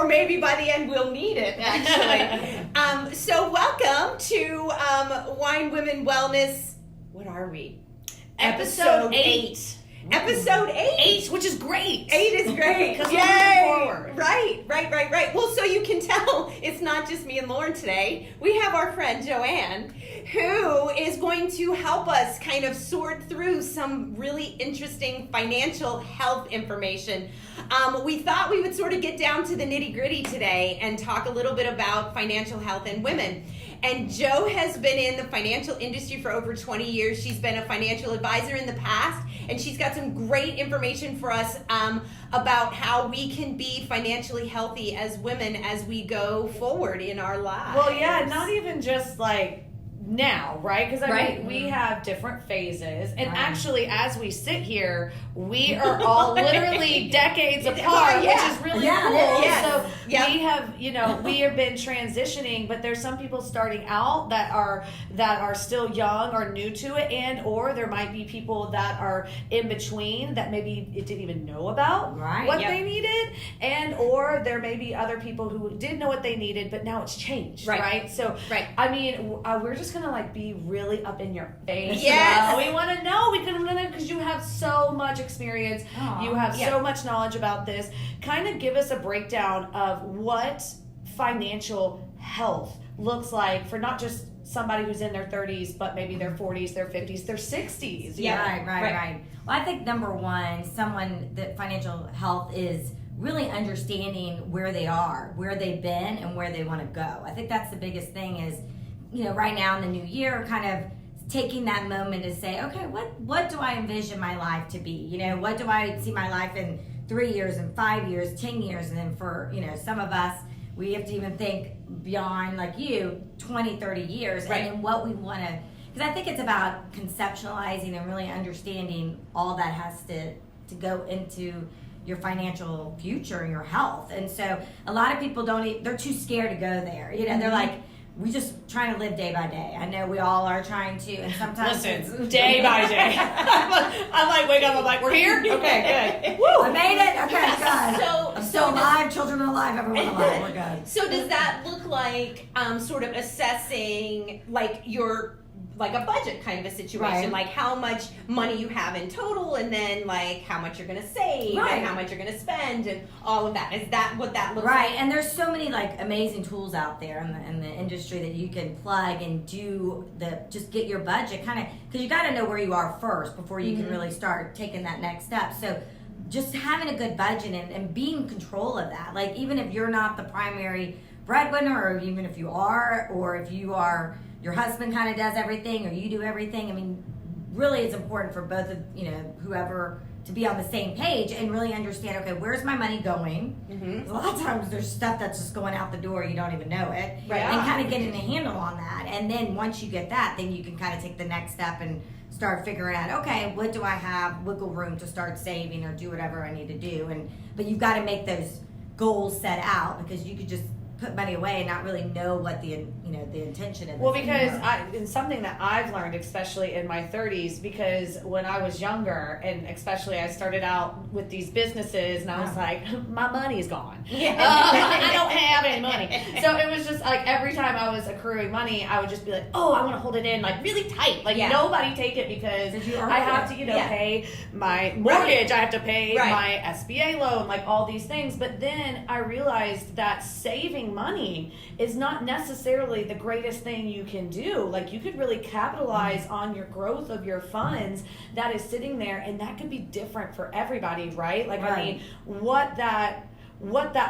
maybe by the end we'll need it, actually. So welcome to Wine Women Wellness. What are we? Episode 8. Episode 8. Which is great. 8 is great. Because Yay! we're moving forward. Right. Well, so you can tell it's not just me and Lauren today. We have our friend Joanne, who is going to help us kind of sort through some really interesting financial health information. We thought we would sort of get down to the nitty-gritty today and talk a little bit about financial health in women. And Jo has been in the financial industry for over 20 years. She's been a financial advisor in the past, and she's got some great information for us about how we can be financially healthy as women as we go forward in our lives. Well, yeah, not even just like now, right? Because Right. mean, we have different phases, and actually, as we sit here, we are all literally decades apart, which is really cool. Yes. So Yep. we have been transitioning, but there's some people starting out that are still young or new to it, and or there might be people that are in between that maybe it didn't even know about what they needed, and or there may be other people who did know what they needed, but now it's changed, right? So, I mean, we're just gonna like be really up in your face. Yes. We want to know. We can know because you have so much experience. You have so much knowledge about this. Kind of give us a breakdown of what financial health looks like for not just somebody who's in their 30s, but maybe their 40s, their 50s, their 60s. Right. Well, I think number one, that financial health is really understanding where they are, where they've been, and where they want to go. I think that's the biggest thing is, right now in the new year, kind of taking that moment to say, okay, what do I envision my life to be? What do I see my life in 3 years and 5 years, 10 years? And then for, some of us, we have to even think beyond, like you, 20, 30 years. And then what we want to, because I think it's about conceptualizing and really understanding all that has to go into your financial future and your health. And so a lot of people they're too scared to go there. They're like, we just trying to live day by day. I know we all are trying to, and sometimes day by day. I'm like, wake up, I'm like, we're here? Okay, good. Woo! I made it? Okay, good. So I'm still alive, children are alive, everyone alive, we're good. So does that look like sort of assessing like like a budget kind of a situation, like how much money you have in total, and then like how much you're going to save, and how much you're going to spend, and all of that? Is that what that looks like? Right, and there's so many like amazing tools out there in the industry that you can plug and just get your budget kind of, because you got to know where you are first before you can really start taking that next step. So just having a good budget and being in control of that, like even if you're not the primary breadwinner, or even if you are, or if you are, your husband kind of does everything or you do everything. I mean, really it's important for both of, whoever to be on the same page and really understand, okay, where's my money going? A lot of times there's stuff that's just going out the door, you don't even know it. And kind of getting a handle on that. And then once you get that, then you can kind of take the next step and start figuring out, okay, what do I have wiggle room to start saving or do whatever I need to do? But you've got to make those goals set out, because you could just put money away and not really know what the intention is. Well, because it's something that I've learned, especially in my 30s, because when I was younger, and especially I started out with these businesses, and I was like, my money's gone. I don't have any money. So it was just like every time I was accruing money, I would just be like, oh, I want to hold it in like really tight. Like nobody take it, because I have to, pay my mortgage. I have to pay my SBA loan, like all these things. But then I realized that saving money is not necessarily the greatest thing you can do. Like you could really capitalize on your growth of your funds that is sitting there, and that could be different for everybody, right? Like I mean, what that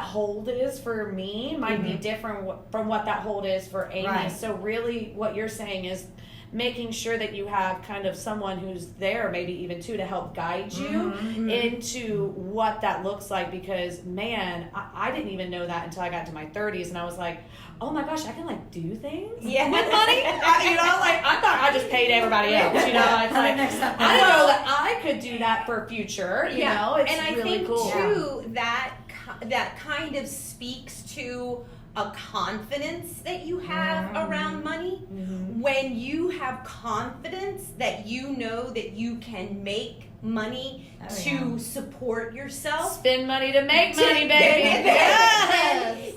hold is for me might be different from what that hold is for Amy. So really what you're saying is making sure that you have kind of someone who's there, maybe even two, to help guide you into what that looks like. Because man, I didn't even know that until I got to my 30s, and I was like, oh my gosh, I can like do things with money. Like I thought I just paid everybody else. It's like I didn't know that I could do that for future. It's and I really think cool. too that kind of speaks to a confidence that you have around money. When you have confidence that you know that you can make money to support yourself, spend money to make money, baby.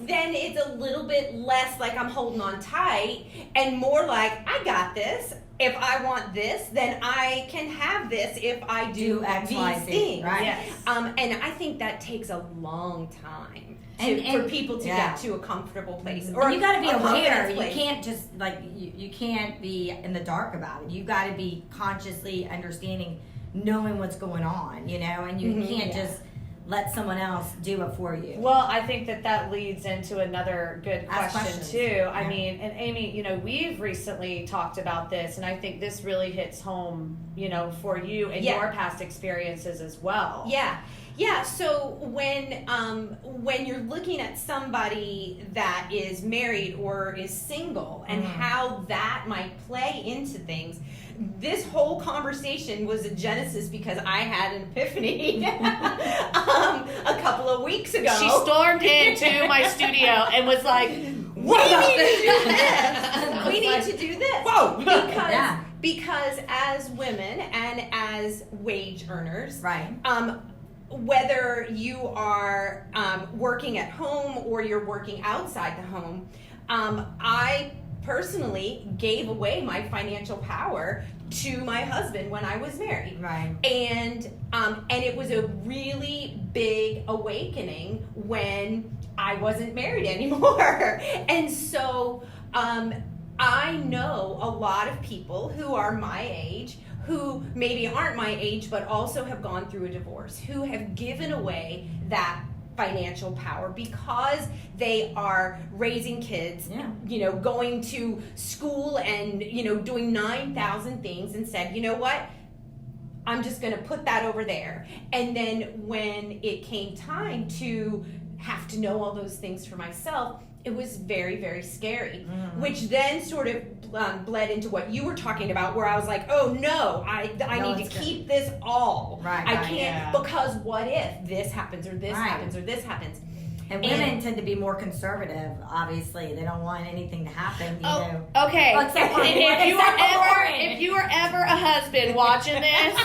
Then it's a little bit less like I'm holding on tight and more like I got this. If I want this, then I can have this if I do X, these Y, Z, things. right? Yes. And I think that takes a long time And for people to yeah. get to a comfortable place. Or you got to be a aware. confidence You place. can't just you can't be in the dark about it. You got to be consciously understanding, knowing what's going on, and you can't just let someone else do it for you. Well, I think that leads into another good Ask question questions. too. Yeah. I mean, and Amy, we've recently talked about this, and I think this really hits home, for you and Yeah. your past experiences as well. Yeah. So when you're looking at somebody that is married or is single and how that might play into things, this whole conversation was a genesis because I had an epiphany a couple of weeks ago. She stormed into my studio and was like, "What we about need this?" to do this. We need to do this. Whoa! Because as women and as wage earners, Right. whether you are working at home or you're working outside the home, I personally gave away my financial power to my husband when I was married. Right. And it was a really big awakening when I wasn't married anymore. And so I know a lot of people who are my age who maybe aren't my age but also have gone through a divorce, who have given away that financial power because they are raising kids, going to school and, doing 9,000 things and said, you know what? I'm just going to put that over there. And then when it came time to have to know all those things for myself, it was very, very scary, which then sort of bled into what you were talking about, where I was like, oh no, I need to keep this all. Right, I right, can't, because what if this happens or this Right. happens or this happens? And women tend to be more conservative, obviously. They don't want anything to happen, you know. Okay. Oh, except for And if you are ever a husband watching this,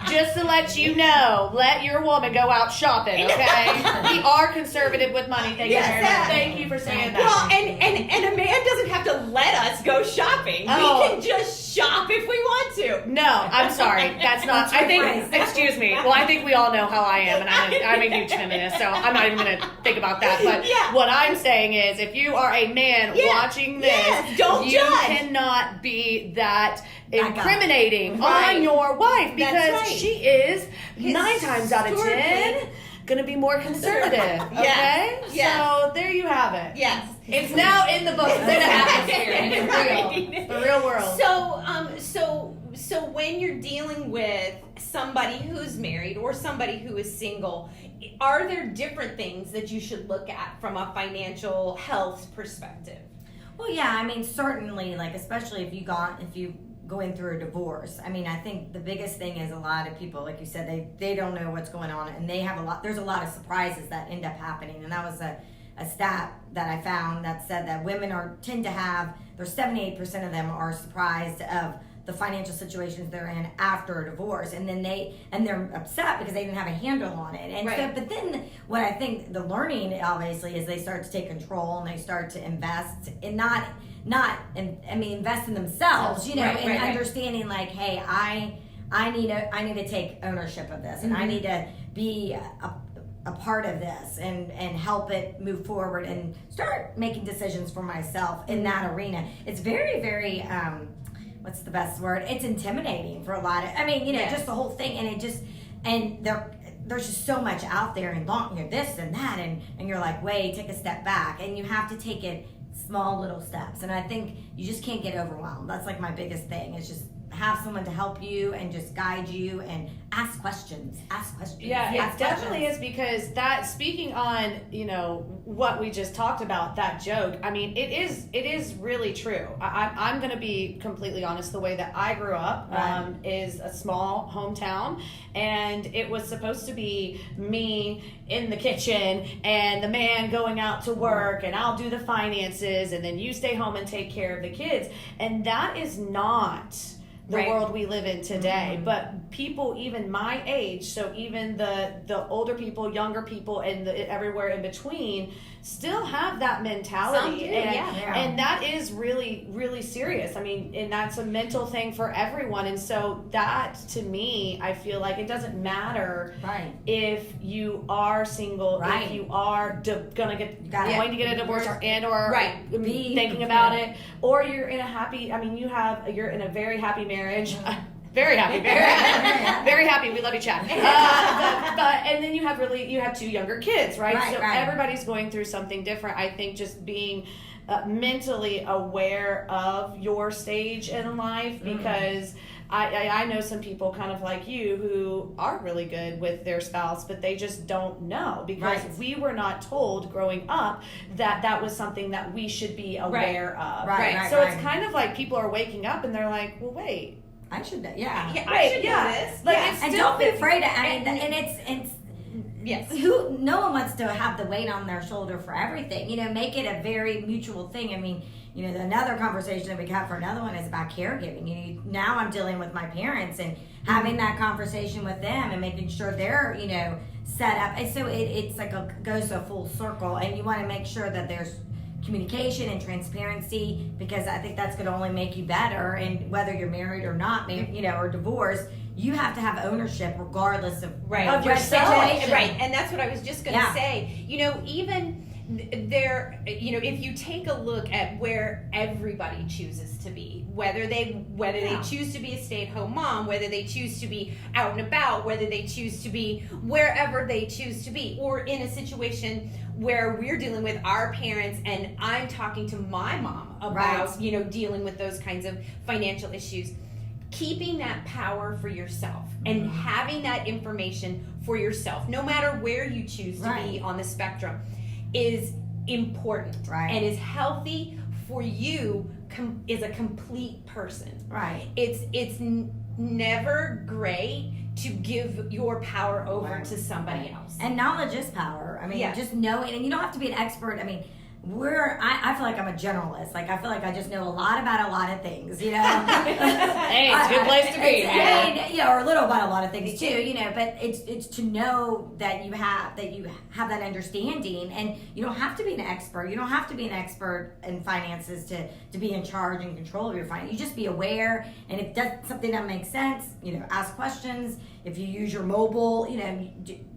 just to let you know, let your woman go out shopping, okay? We are conservative with money. Thank you very much. Thank you for saying that. Well, and a man doesn't have to let us go shopping. Oh. We can just shop if we want to. No, I'm sorry. That's not. I think. Excuse me. Well, I think we all know how I am, and I'm a huge feminist, so I'm not even going to think about that. But what I'm saying is, if you are a man watching this, don't you judge. cannot be that Back up. incriminating Right. on your wife, because That's right. she is 9 times out of 10 going to be more conservative. Okay. Yes. So there you have it. Yes. It's now in the book. It's in the atmosphere. And it's real. The real world. So when you're dealing with somebody who's married or somebody who is single, are there different things that you should look at from a financial health perspective? Well, yeah, I mean, certainly, especially if you going through a divorce. I mean, I think the biggest thing is a lot of people, like you said, they don't know what's going on, and there's a lot of surprises that end up happening. And that was a stat that I found that said that women tend to have, there's 78% of them are surprised of the financial situations they're in after a divorce, and then they're upset because they didn't have a handle on it. And so, but then what I think the learning obviously is they start to take control and they start to invest in invest in themselves, in understanding like, hey, I need to take ownership of this, and I need to be a part of this and help it move forward and start making decisions for myself in that arena. It's very, very what's the best word? It's intimidating for a lot of, just the whole thing, and there's just so much out there and this and that, and you're like, wait, take a step back, and you have to take it small little steps. And I think you just can't get overwhelmed. That's like my biggest thing, is just have someone to help you and just guide you and ask questions. Yeah, Ask it definitely questions. is, because that, speaking on, what we just talked about, that joke, I mean, it is really true. I'm going to be completely honest. The way that I grew up Right. is a small hometown, and it was supposed to be me in the kitchen and the man going out to work, and I'll do the finances, and then you stay home and take care of the kids. And that is not the Right. world we live in today. Mm-hmm. But people even my age, so even the older people, younger people, and everywhere in between, still have that mentality. Some do, and, yeah. and that is really, really serious. I mean, and that's a mental thing for everyone. And so that, to me, I feel like it doesn't matter Right. if you are single, Right. if you are going to get a divorce, or Right. Be thinking about it, or you're in a happy, I mean, you're in a very happy marriage. Very happy, very happy. We love you, Chad. But and then you have two younger kids, right? Right, So right. everybody's going through something different. I think just being mentally aware of your stage in life, because I know some people kind of like you who are really good with their spouse, but they just don't know, because Right. we were not told growing up that was something that we should be aware of. Right. So it's kind of like people are waking up and they're like, well, wait. I should know. Yeah, Yeah. I should know this. Like, Yeah. it's And still don't be afraid to. and- And it's Yes. no one wants to have the weight on their shoulder for everything. Make it a very mutual thing. I mean, another conversation that we have for another one is about caregiving. Now I'm dealing with my parents and having that conversation with them and making sure they're, set up. And so it's like goes a full circle, and you want to make sure that there's communication and transparency, because I think that's going to only make you better. And whether you're married or not, or divorced, you have to have ownership regardless of Right. Of your yourself. situation. Right, and that's what I was just going to Yeah. say. Even there, if you take a look at where everybody chooses to be, whether they Yeah. choose to be a stay-at-home mom, whether they choose to be out and about, whether they choose to be wherever they choose to be, or in a situation where we're dealing with our parents and I'm talking to my mom about, Right. dealing with those kinds of financial issues. Keeping that power for yourself and having that information for yourself, no matter where you choose to be Right. on the spectrum, is important Right. and is healthy for you as a complete person. Right. It's never great to give your power over Right. to somebody else. And knowledge is power. I mean, Yeah. just knowing, and you don't have to be an expert. I mean, I feel like I'm a generalist. Like, I feel like I just know a lot about a lot of things, Hey, it's a good place to be. Or a little about a lot of things too, but it's to know that you have that understanding, and you don't have to be an expert. You don't have to be an expert in finances to be in charge and control of your finance. You just be aware, and if that's something that makes sense, ask questions. If you use your mobile,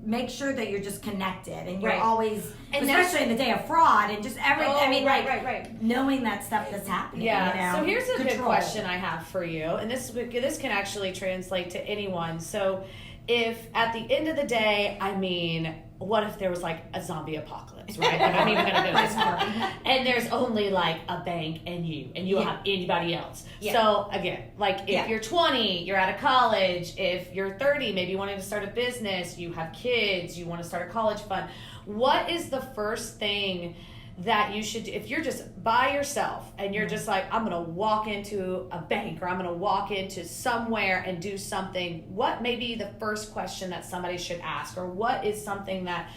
make sure that you're just connected, and you're Right. always, And especially in the day of fraud and just everything. I mean, right. knowing that stuff that's happening. Yeah. So here's a good Control. question I have for you, and this can actually translate to anyone. So, if at the end of the day, I mean, what if there was like a zombie apocalypse, right? Like, I'm even gonna go this far, and there's only like a bank and you don't have anybody else. Yeah. So again, like if Yeah. you're 20, you're out of college. If you're 30, maybe you wanted to start a business, you have kids, you want to start a college fund. What is the first thing that you should do if you're just by yourself and you're just like, I'm gonna walk into a bank or I'm gonna walk into somewhere and do something? What may be the first question that somebody should ask, or what is something that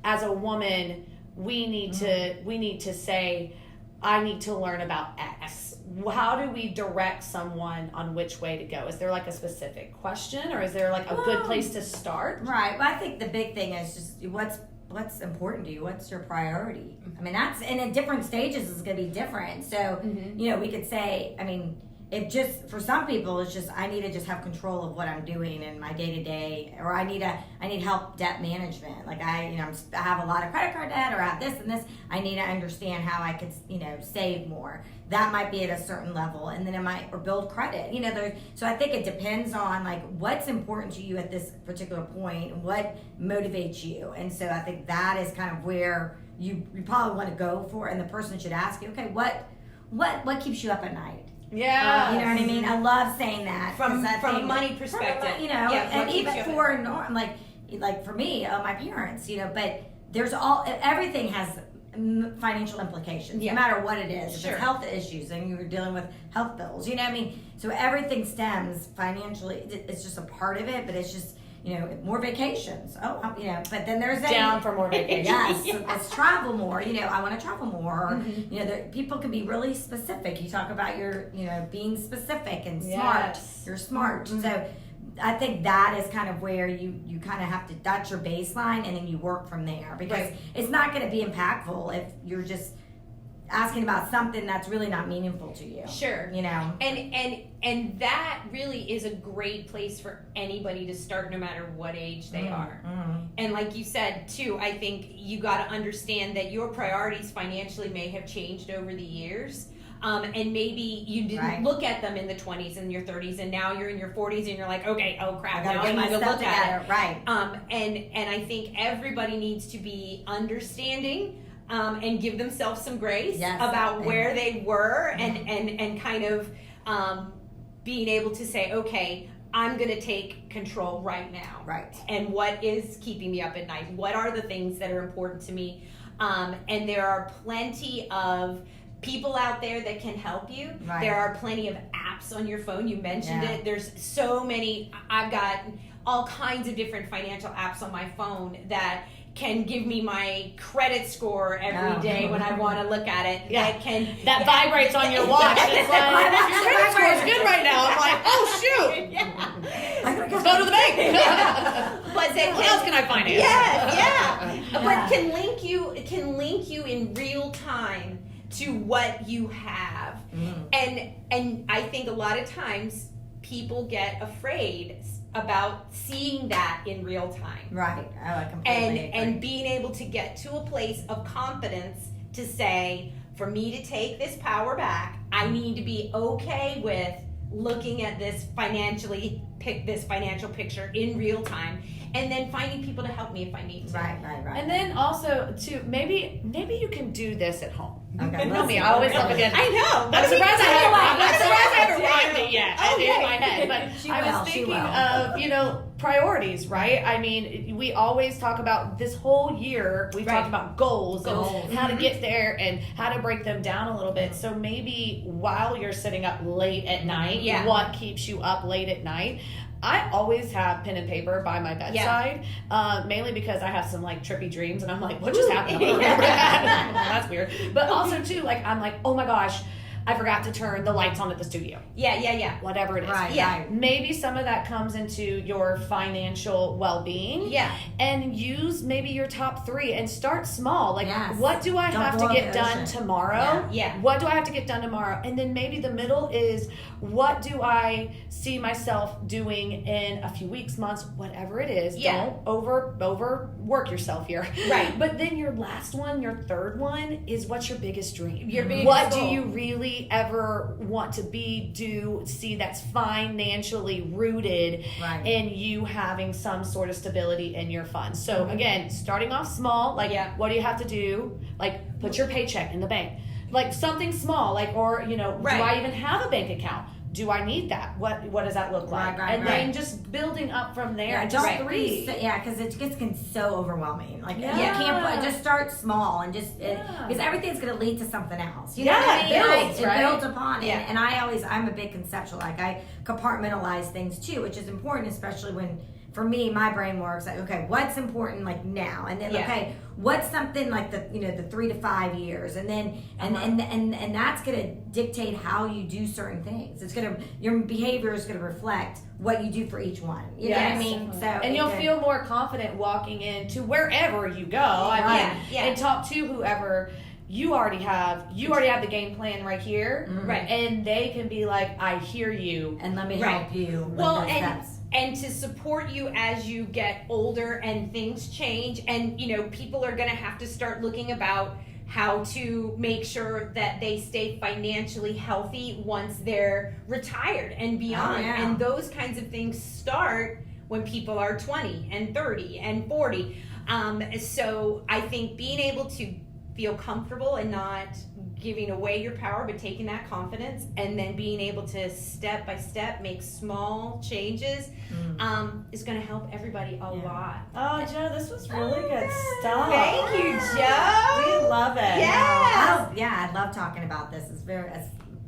as a woman we need to say, I need to learn about X? How do we direct someone on which way to go? Is there like a specific question, or is there like a good place to start? Right. Well, I think the big thing is just what's important to you. What's your priority? I mean, that's, and at different stages is going to be different. So, we could say, I mean, if just for some people it's just I need to just have control of what I'm doing in my day to day, or I need help debt management. Like I have a lot of credit card debt, or I have this and this. I need to understand how I could save more. That might be at a certain level, and then it might, or build credit. So I think it depends on like what's important to you at this particular point and what motivates you. And so I think that is kind of where you probably want to go for, and the person should ask you, okay, what keeps you up at night? Yeah. You know what I mean? I love saying that. 'cause From I a think- money perspective. You know, Yeah, and what even keeps you for like for me, my parents, you know, but there's everything has financial implications, Yeah. no matter what it is. If Sure. it's health issues and you're dealing with health bills, you know what I mean? So everything stems financially. It's just a part of it, but it's just, you know, more vacations. Oh, you know, but then there's Down for more vacation. Yes, Yeah. let's travel more. You know, I want to travel more. Or, Mhm. you know, people can be really specific. You talk about you know, being specific and smart. Yes. You're smart. Mhm. So I think that is kind of where you kind of have to, that's your baseline, and then you work from there, because Right. it's not going to be impactful if you're just asking about something that's really not meaningful to you. Sure. You know? And that really is a great place for anybody to start, no matter what age they are. Mm. And like you said too, I think you got to understand that your priorities financially may have changed over the years. And maybe you didn't Right. look at them in the 20s and your 30s, and now you're in your 40s and you're like, okay, oh I crap, gotta now get I my need to stuff look at it. together. Right. And I think everybody needs to be understanding, and give themselves some grace Yes. about where Amen. they were, and kind of being able to say, okay, I'm going to take control right now. Right. And what is keeping me up at night? What are the things that are important to me? And there are plenty of people out there that can help you. Right. There are plenty of apps on your phone. You mentioned Yeah. it. There's so many. I've got all kinds of different financial apps on my phone that can give me my credit score every Oh. day when I want to look at it. Yeah. That vibrates on your watch. It's like, your credit score is good right now. I'm like, oh shoot, let's go to the bank. But that What else can I finance? Yeah. Yeah. But can link you in real time to what you have. And I think a lot of times people get afraid about seeing that in real time. Right. Oh, I completely agree. And being able to get to a place of confidence to say, for me to take this power back, I need to be okay with looking at this financial picture in real time, and then finding people to help me if I need to. Right. And then also too, maybe you can do this at home. Okay, You know me, let's- I always love again. I know. I'm surprised I haven't Yeah. rhymed it yet in my head. But She I will, was she thinking will. of, you know, priorities, right? I mean, we always talk about this whole year, we've Right. talked about goals Goals. and how to get there and how to break them down a little bit. So maybe while you're sitting up late at night, Yeah. what keeps you up late at night? I always have pen and paper by my bedside, mainly because I have some like trippy dreams, and I'm like, what just happened? I don't remember that. That's weird. But also too, like I'm like, oh my gosh, I forgot to turn the lights on at the studio. Yeah. Whatever it is. Right. Yeah. Right. Maybe some of that comes into your financial well-being. Yeah. And use maybe your top 3 and start small. Like, Yes. what do I Don't have to boil get the done ocean. tomorrow? Yeah. What do I have to get done tomorrow? And then maybe the middle is, what do I see myself doing in a few weeks, months, whatever it is. Yeah. Don't overwork yourself here. Right. But then your last one, your third one, is what's your biggest dream? Your biggest What do goal. you really ever want to be, do, see that's financially rooted Right. in you having some sort of stability in your funds? So again, starting off small, like what do you have to do? Like put your paycheck in the bank. Like something small, like, or, you know, Right. do I even have a bank account? Do I need that? What does that look like? Right, and then right. just building up from there. Yeah, just don't three. because it gets so overwhelming. Like Yeah. you can't just start small and just Yeah. because everything gonna lead to something else. You know Yeah, what I mean? it builds, It right? builds upon it. Yeah. And I'm a big conceptual. Like I compartmentalize things too, which is important, especially when. For me, my brain works like, okay, what's important like now, and then Yeah. okay, what's something like the 3 to 5 years, and then and that's gonna dictate how you do certain things. It's gonna your behavior is gonna reflect what you do for each one. You know what I Yes. mean? So And you'll feel more confident walking into wherever you go. I mean, Yeah. and talk to whoever you already have the game plan right here. Right. And they can be like, I hear you. and let me Right. help you with Well, those steps. and to support you as you get older and things change, and people are going to have to start looking about how to make sure that they stay financially healthy once they're retired and beyond. Oh, yeah. And those kinds of things start when people are 20 and 30 and 40. So I think being able to feel comfortable and not giving away your power, but taking that confidence and then being able to step by step make small changes is going to help everybody a lot. Oh, Joe, this was really good stuff. Thank you, Joe. We love it. Yes. I love talking about this.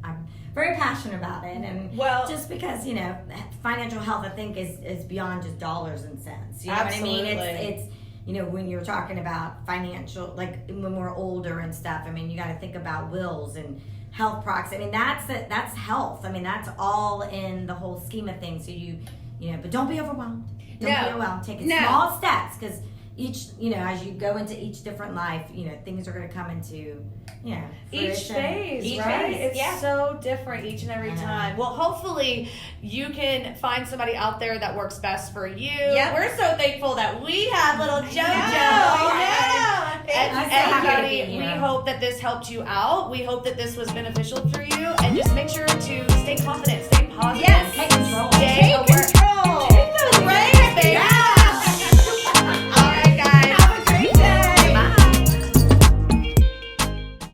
I'm very passionate about it, and Well, just because financial health, I think is beyond just dollars and cents. You know what I mean? It's when you're talking about financial, like when we're older and stuff. I mean, you got to think about wills and health proxy. I mean, that's health. I mean, that's all in the whole scheme of things. So but don't be overwhelmed. Don't be overwhelmed. Take small steps, because each, as you go into each different life, things are going to come into, each fruition. phase, right? phase, It's so different each and every time. Well, hopefully you can find somebody out there that works best for you. Yep. We're so thankful that we have little JoJo. I know. I'm so happy to Everybody, be we here. hope that this helped you out. We hope that this was beneficial for you,